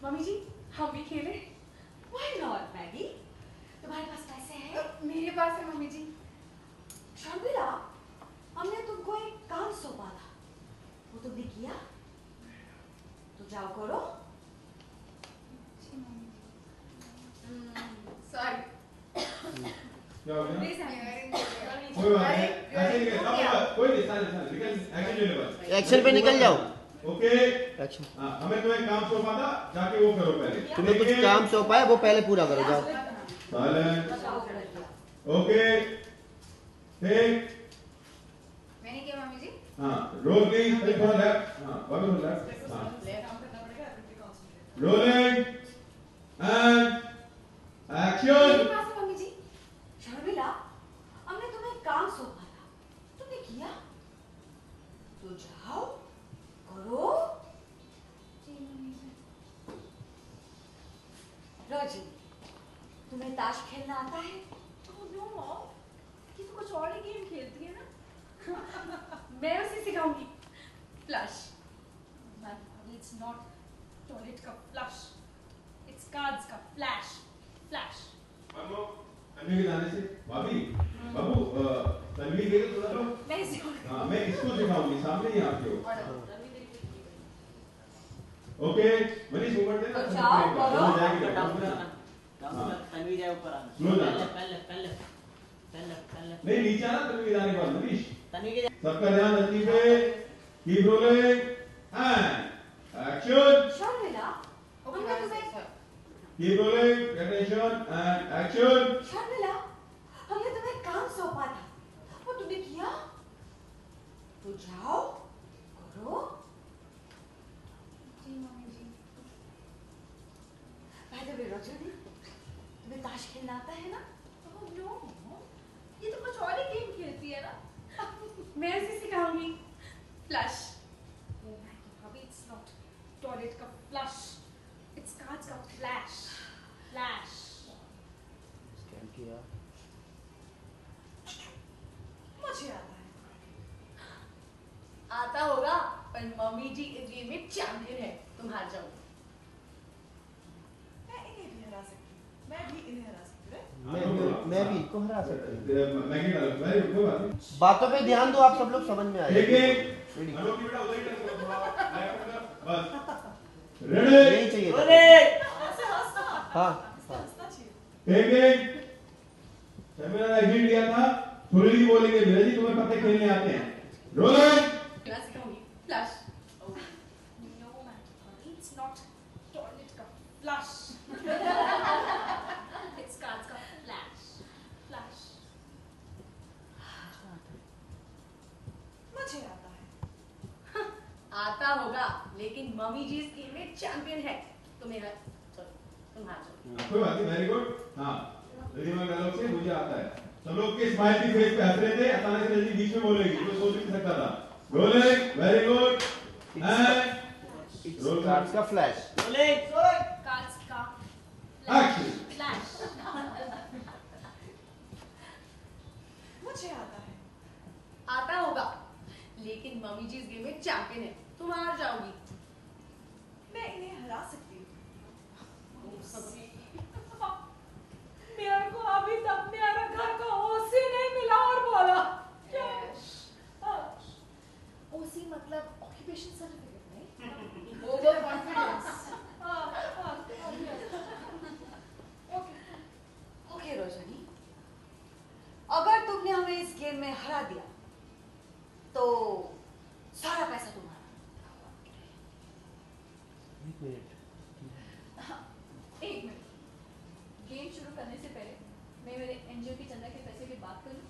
Mummy जी हम भी खेले। Why not, Maggi? तुम्हारे पास पैसे हैं? मेरे पास है मम्मी जी। शर्मिला, हमने तुमको एक काम सौंपा था, वो तुमने किया? तो जाओ करो। सॉरी। क्या हो गया? प्लीज कोई बात नहीं, ऐसे निकल, अब कोई नहीं, सारे निकल, एक्शन ले लो बस। एक्शन पे निकल जाओ। ओके। एक्शन। हाँ, हमें तुम्हें काम सौंपा था, जाके वो करो पहले। तुम्हें कुछ काम सौंपा है, वो पहले पूरा करो, जाओ। साइलेंस। ओके। टेक। मैंने किया मम्मी जी। हाँ, रोल प्लीज, फिर थोड़ा लेफ्ट। हाँ, वापस थोड़ा लेफ्ट। हाँ। Rolling and action. मेरे पास है मम्मी जी। शर्मिला, हमने तुम्हें एक काम सौंपा था, तुमने किया? तो जाओ करो। रोजी, तुम्हें ताश खेलना आता है? नो मॉम, ये तो कुछ और ही गेम खेलती है ना। मैं उसे सिखाऊंगी। फ्लश। इट्स नॉट टॉयलेट का फ्लश, इट्स कार्ड्स का फ्लैश। फ्लैश। बाबू, तन्वी के जाने से भाभी, बाबू, तन्वी के तो थोड़ा लो। मैं सिखाऊंगी। हाँ, मैं इसको सिखाऊंगी, सामने ही आपके हो। ओके, मनीष ऊपर देना। तो जाओ, करो। हो जाएगी तन्वी जाए ऊपर आना। स्लो जाना। पहले नहीं, नीचे आना तन्वी जाने के बाद मनीष। तन्वी के सबका ध्यान तन्वी पे। Keep rolling and action. Sharmila, हमने तुम्हें keep rolling, attention and action. Sharmila, हमने तुम्हें काम सौंपा था, वो तुमने किया? तो जाओ करो। जी मम्मी जी। बाय द वे रजनी, तुम्हें ताश खेलना आता है ना? ओह नो, ये तो कुछ और ही गेम खेलती है ना। मैं उसे सिखाऊंगी। फ्लश। ओ मैगी भाभी, इट्स नॉट टॉयलेट का फ्लश, इट्स कार्ड्स का फ्लैश। फ्लैश। स्कैन किया। मुझे आता है। आता होगा, पर मम्मी जी इस गेम में चैंपियन है, तुम हार जाओगे। मैं इन्हें भी हरा सकती हूँ। मैं भी इन्हें हरा सकती हूँ। मैं भी इनको हरा सकती हूँ। मैगी डालो, वेरी गुड, कोई बात नहीं। बातों पे ध्यान दो, आप सब लोग समझ में एक आए। एक हेलो की बेटा उधर ही टच थोड़ा लेफ्ट की तरफ, बस रेडी। यही चाहिए था। ऐसे हंसना। हाँ इससे हाँ। हंसना चाहिए। एक एक शर्मिला ने एग्जिट दिया था, थोड़ी ही बोलेंगे धीरज जी, तुम्हें पत्ते खेलने आते हैं। रोलिंग। मैं सिखाऊंगी। फ्लश। No मैगी भाभी, इट्स नॉट टॉयलेट का फ्लश, इट्स कार्ड्स का फ्लैश। फ्लैश। मुझे आता है। आता होगा, लेकिन मम्मी जी इस गेम में चैंपियन है, तुम्हें तुम हार जाओगे। कोई बात नहीं, वेरी गुड। हाँ, रिदम डायलॉग से मुझे आता है। सब लोग के स्माइल की फेस पे हंस रहे थे, अचानक से जल्दी बीच में बोलेगी, कोई सोच नहीं सकता था। Rolling, very good and roll cards का फ्लैश। कार्ड्स का एक्शन। फ्लैश। मुझे आता है। आता होगा, लेकिन मम्मी जी इस गेम में चैंपियन है, तुम हार जाओगी। मैं इन्हें हरा सकती हूँ। मेरे को अभी तक मेरा घर का ओसी नहीं मिला और बोला क्या? ओसी मतलब ऑक्यूपेशन सर्टिफिकेट नहीं? Over confidence. ओके रोशनी, अगर तुमने हमें इस गेम में हरा दिया तो सारा पैसा तुम्हारा। एक मिनट। एक मिनट, गेम शुरू करने से पहले मैं मेरे एनजीओ की चंदा के पैसे की बात करूं।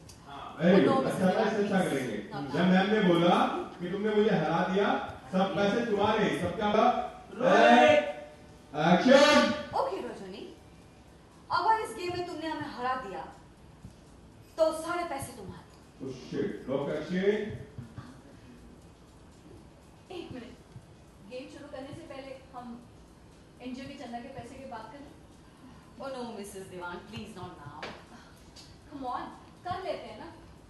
वेरी गुड, अच्छा अच्छा करेंगे। जब मैम ने बोला कि तुमने मुझे हरा दिया, सब पैसे तुम्हारे, सबका एक्शन। ओके रोशनी, अगर इस गेम में तुमने हमें हरा दिया तो सारे पैसे तुम्हारे। Oh shit, lock action. एक मिनट, गेम शुरू करने से पहले हम एनजीओ की चंदा के पैसे की बात करें। Oh no, Mrs. Devan, please not now. Come on, कर लेते हैं ना।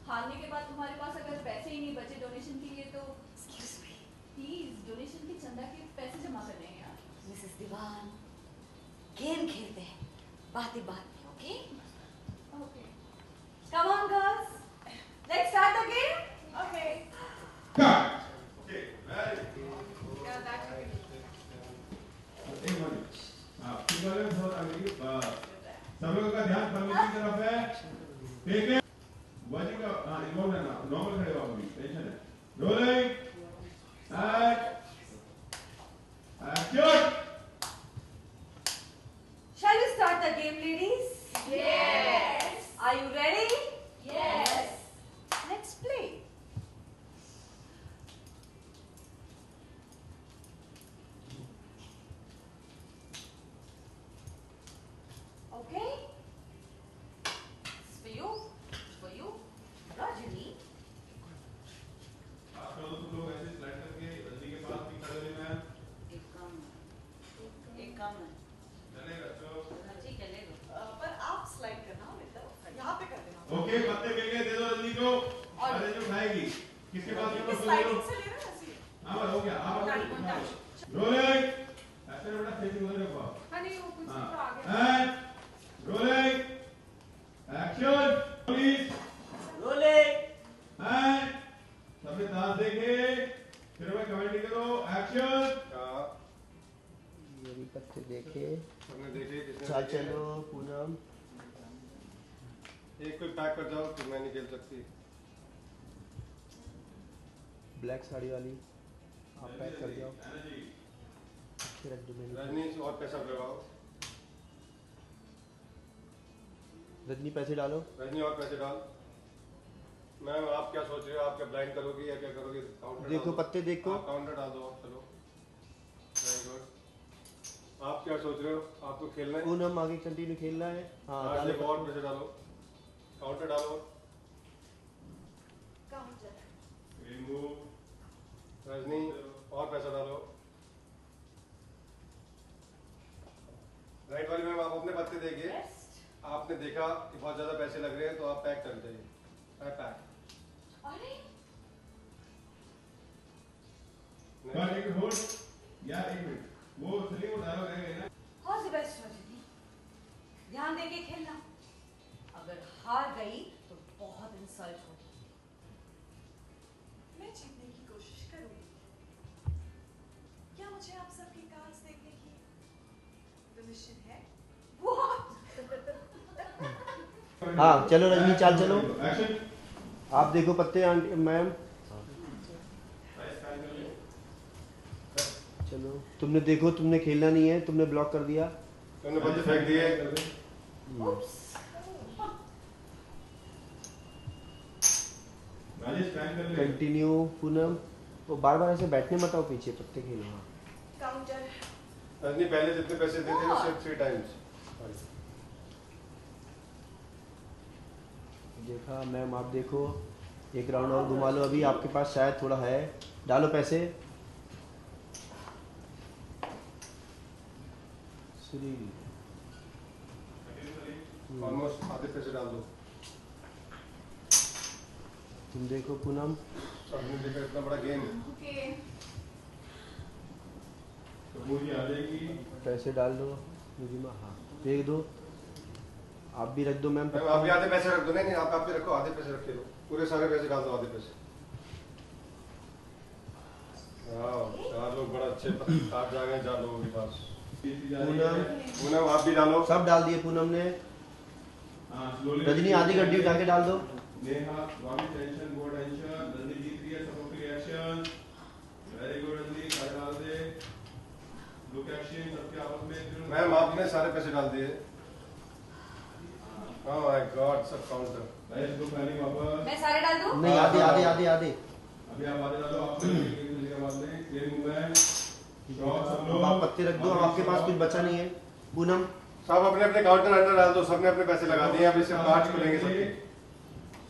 हारने के बाद तुम्हारे पास अगर पैसे ही नहीं बचे डोनेशन के लिए तो Excuse me. प्लीज डोनेशन की चंदा के पैसे जमा कर लेंगे यार। मिसेस दीवान, गेम खेलते हैं, बातें बात में, okay? Okay. Come on, girls. Let's start the game. Okay. Cut. Okay, very Yeah, that will be. एक मिनट। हाँ, फिर वाले में बहुत आगे की सब लोगों का ध्यान परमिट की तरफ है। ठीक है? वाजी का हाँ इन्वॉल्व है ना, नॉर्मल खड़े हो आप अभी, टेंशन है। Rolling, action. Shall we start the game, ladies? Yes. Are you ready? Yes. Let's play. Okay? It's for you. It's for you. Rajini. आप लोग ऐसे स्लाइड करके रजनी के पास भी खड़े होने में एक काम है चलेगा तो जी चलेगा। पर आप स्लाइड करना मतलब यहाँ पे कर देना। ओके पत्ते मिल गए, दे दो रजनी को। और रजनी उठाएगी। किसके पास है? स्लाइडिंग से ले रहे हैं ऐसे। हाँ हो गया। आप Done. रोलिंग, ऐसे बेटा फेसिंग उधर देखो। Honey, वो कुछ हाँ, तो आ गया. And rolling, action, please, role and सबने दांत देखे, फिर मैं कमेंट करो, एक्शन। ये भी पत्ते देखे। हमने देखे किसने चाल देखे? चलो पूनम। एक कोई पैक कर जाओ, फिर मैं नहीं खेल सकती। ब्लैक साड़ी वाली आप पैक कर जाओ। एनर्जी, फिर रख दो मैंने। रजनी और पैसा लगाओ। रजनी पैसे डालो। रजनी और पैसे डाल। मैम आप क्या सोच रहे हो? आप क्या ब्लाइंड करोगी या क्या करोगी? काउंटर देखो पत्ते देखो। आप काउंटर डाल दो। चलो वेरी गुड। आप क्या सोच रहे हो? आपको खेलना है? पूनम आगे कंटिन्यू खेलना है। हाँ आज डालो एक और पैसे डालो। काउंटर डालो। काउंटर। रिमूव, रजनी और पैसा डालो। राइट वाली मैम आप अपने पत्ते देखिए। Rest. आपने देखा कि बहुत ज्यादा पैसे लग रहे हैं तो आप पैक कर जाइए। पैक। अरे बस एक होल्ड यार, एक मिनट, वो चलिए वो डायलॉग रह गए ना। All the best, Rajni. ध्यान देके खेलना। अगर हार गई तो बहुत इंसल्ट होगी। मैं जीतने की कोशिश करूंगी। क्या मुझे आप सबके कार्ड्स देखने की परमिशन है? What? हाँ चलो रजनी चाल चलो। एक्शन। आप देखो पत्ते आंटी मैम। चलो तुमने देखो, तुमने खेलना नहीं है, तुमने ब्लॉक कर दिया। तुमने पत्ते फेंक दिए। Oops. राजेश प्लान कर ले। कंटिन्यू पूनम। वो बार बार ऐसे बैठने मत आओ, पीछे पत्ते खेलो। हाँ काउंटर। रजनी पहले जितने पैसे देते उससे 3 टाइम्स। देखा मैम, आप देखो एक राउंड और घुमा लो। अभी आपके पास शायद थोड़ा है, डालो पैसे। सुनील ऑलमोस्ट आधे पैसे डाल दो। तुम देखो पूनम। आपने देखा इतना बड़ा गेम। Okay. तो मुझे आ जाएगी। पैसे डाल दो मुझे। हाँ फेंक दो। आप भी रख दो मैम। मैम आप भी आधे पैसे रख दो। नहीं आप भी रखो, आधे पैसे रखे दो। पूरे सारे पैसे डाल दो, आधे पैसे। वाह, 4 लोग बड़ा अच्छे कार्ड आ गए 4 लोगों के पास। पूनम पूनम आप भी डालो। सब डाल दिए पूनम ने। हाँ स्लोली। रजनी आधी गड्डी उठा के डाल दो। नेहा, वामी टेंशन, गो टेंशन, रजनी जीत रही है, सबको reaction. Very good Rajni, card डाल दे। लुक एक्शन सबके आपस में। मैम आपने सारे पैसे डाल दिए। ओह माय गॉड, सब काउंटर। गाइस लुक पहले वापस। मैं सारे डाल दूं? नहीं आधे आधे आधे आधे। अभी आप आधे डालो, आप चलेगा बाद में। Clear movement. शॉट सब अब लोग। आप पत्ते रख दो, अब आपके पास कुछ बचा नहीं है। पूनम सब अपने अपने काउंटर अंदर डाल दो। सबने अपने पैसे लगा दिए। अभी सिर्फ कार्ड खुलेंगे सबके।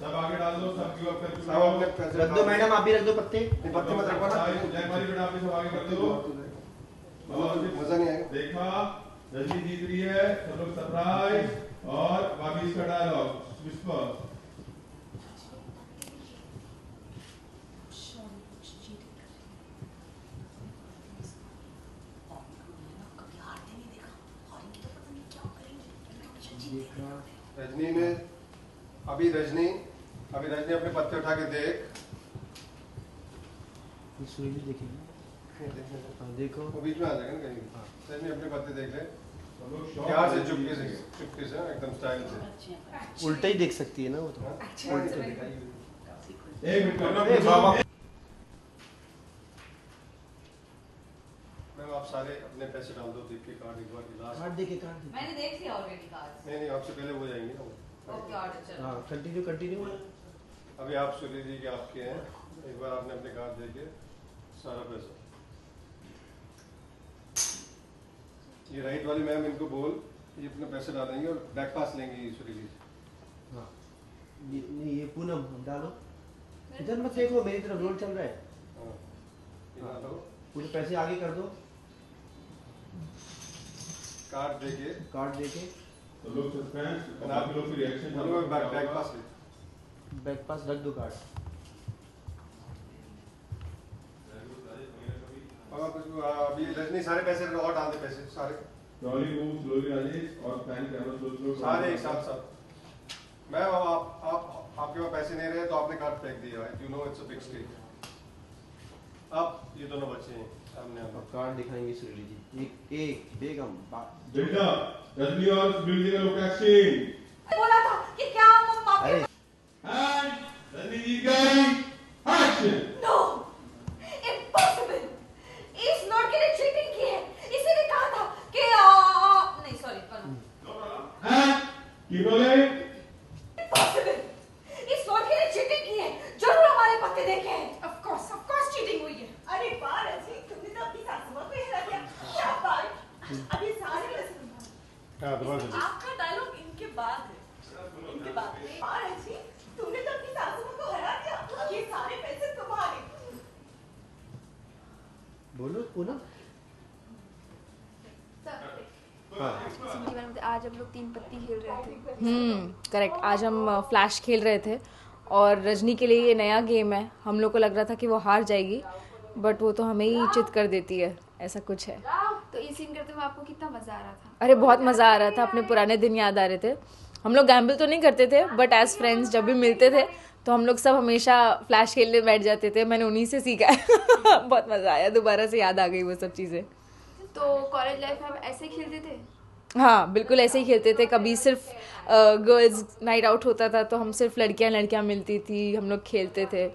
सब आगे डाल दो, सब गिव अप कर चुके सब अपने पैसे रख दो मैडम, आप भी रख दो पत्ते। ये पत्ते मत रखो ना। जयमाली बेटा आप भी सब आगे कर दो। मजा नहीं आएगा। देखा रजनी जीत रही है, सब लोग सरप्राइज। और वापस का डायलॉग विस्पर। देखा। रजनी ने अभी रजनी अपने पत्ते उठा के देख। ये सुरीली देखेंगे। देखने दो। हाँ देखो। वो बीच में आ जाएगा ना कहीं। हाँ। रजनी अपने पत्ते देख ले। सब लोग शॉक प्यार से हो चुपके जाएंगे। से एकदम स्टाइल से। उल्टा ही देख सकती है ना वो तो। हाँ? एक मिनट दोनों करो। अपने बाबा। मैम आप सारे अपने पैसे डाल दो, देख के कार्ड एक बार लास्ट। कार्ड देखे कार्ड देखे। मैंने देख लिया ऑलरेडी कार्ड्स। नहीं आपसे पहले हो जाएंगे ना वो। ओके ऑर्डर चलो। हाँ कंटिन्यू। अभी आप सूर्य जी के आपके हैं, एक बार आपने अपने कार्ड देके सारा पैसा। ये राइट वाली मैम इनको बोल, ये अपने पैसे डालेंगे और बैक पास लेंगे सूर्य जी से। हाँ ये पूनम डालो। इधर मत देखो, मेरी तरफ रोल चल रहा है। हाँ, ये डालो, पूरे पैसे आगे कर दो। कार्ड देके कार्ड देके तो लोग सस्पेंस और आप लोग की रिएक्शन बोलो बैक पास ले। बैक पास रख दो कार्ड। अभी रजनी सारे पैसे और डाल दे, पैसे सारे ट्रॉली मूव स्लोली राजेश और फैन कैमरा स्लो सारे एक साथ। मैम अब आप आपके पास पैसे नहीं रहे तो आपने कार्ड फेंक दिया है, you know it's a big stake. अब ये दोनों बच्चे हैं सामने अब आप। कार्ड दिखाएंगे सूर्य जी। एक बेगम बेटा रजनी और म्यूजिक लोकेशन बोला था कि क्या मम्मा अरे एंड रजनी जी गई एक्शन। No impossible. इस लड़के ने चीटिंग की है, इसीलिए कहा था कि नहीं सॉरी एंड की बोले इम्पॉसिबल। इस लड़के ने चीटिंग की है, जरूर हमारे पत्ते देखे हैं। ऑफ कोर्स चीटिंग हुई है। अरे वाह रजनी, तुमने तो अपनी सासू माँ को हरा दिया। शाबाश। अभी सारे पैसे हाँ दोबारा से। आपका डायलॉग इनके बाद है। इनके बाद है। वाह रजनी, तुमने तो अपनी सासू माँ को हरा दिया। ये सारे पैसे तुम्हारे। बोलो पूनम। हाँ आज हम लोग 3 पत्ती खेल रहे थे। करेक्ट। आज हम फ्लैश खेल रहे थे और रजनी के लिए ये नया गेम है। हम लोग को लग रहा था कि वो हार जाएगी, बट वो तो हमें ही चित कर देती है, ऐसा कुछ है। तो ये सीन करते हुए आपको कितना मजा आ रहा था? अरे बहुत मज़ा आ रहा था, अपने पुराने दिन याद आ रहे थे। हम लोग गैम्बल तो नहीं करते थे, बट एज फ्रेंड्स जब भी मिलते थे तो हम लोग सब हमेशा फ्लैश खेलने बैठ जाते थे। मैंने उन्हीं से सीखा है। बहुत मज़ा आया, दोबारा से याद आ गई वो सब चीज़ें। तो कॉलेज लाइफ में आप ऐसे ही खेलते थे? हाँ बिल्कुल ऐसे ही खेलते थे। कभी सिर्फ गर्ल्स नाइट आउट होता था तो हम सिर्फ लड़कियां मिलती थी, हम लोग खेलते थे।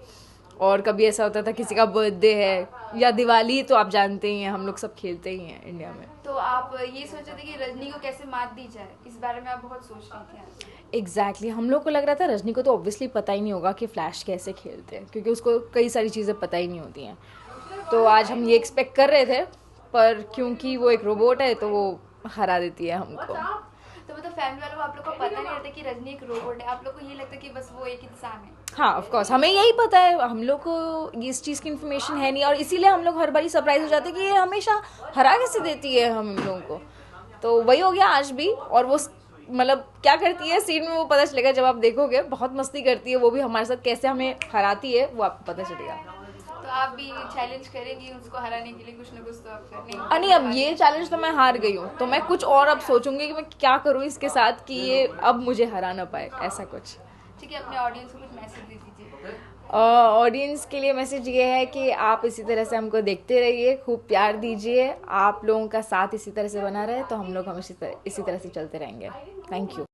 और कभी ऐसा होता था किसी का बर्थडे है या दिवाली, तो आप जानते ही हैं हम लोग सब खेलते ही हैं इंडिया में। तो आप ये सोचे थे कि रजनी को कैसे मात दी जाए, इस बारे में आप बहुत सोच रही थी? एग्जैक्टली हम लोग को लग रहा था रजनी को तो ऑब्वियसली पता ही नहीं होगा कि फ्लैश कैसे खेलते हैं, क्योंकि उसको कई सारी चीज़ें पता ही नहीं होती हैं। तो आज हम ये एक्सपेक्ट कर रहे थे, पर क्योंकि वो एक रोबोट है तो वो हरा देती है हमको। तो मतलब फैमिली वालों को आप लोग को पता नहीं रहता कि रजनी एक रोबोट है, आप लोग को ये लगता है कि बस वो एक इंसान है? हाँ ऑफ कोर्स हमें यही पता है, हम लोग को इस चीज़ की इन्फॉर्मेशन है नहीं, और इसीलिए हम लोग हर बारी सरप्राइज हो जाते हैं कि ये हमेशा हरा कैसे देती है हम लोगों को। तो वही हो गया आज भी। और वो मतलब क्या करती है सीन में वो पता चलेगा जब आप देखोगे। बहुत मस्ती करती है वो भी हमारे साथ, कैसे हमें हराती है वो आपको पता चलेगा। तो आप भी चैलेंज करेंगी उसको हराने के लिए, कुछ ना कुछ तो आप करने? नहीं अब ये चैलेंज तो मैं हार गई हूँ, तो मैं कुछ और अब सोचूंगी कि मैं क्या करूँ इसके साथ कि ये अब मुझे हरा ना पाए, ऐसा कुछ। ठीक है, अपने ऑडियंस को कुछ मैसेज दे दीजिए। ऑडियंस के लिए मैसेज ये है कि आप इसी तरह से हमको देखते रहिए, खूब प्यार दीजिए। आप लोगों का साथ इसी तरह से बना रहे तो हम लोग हमेशा इसी तरह से चलते रहेंगे। Thank you.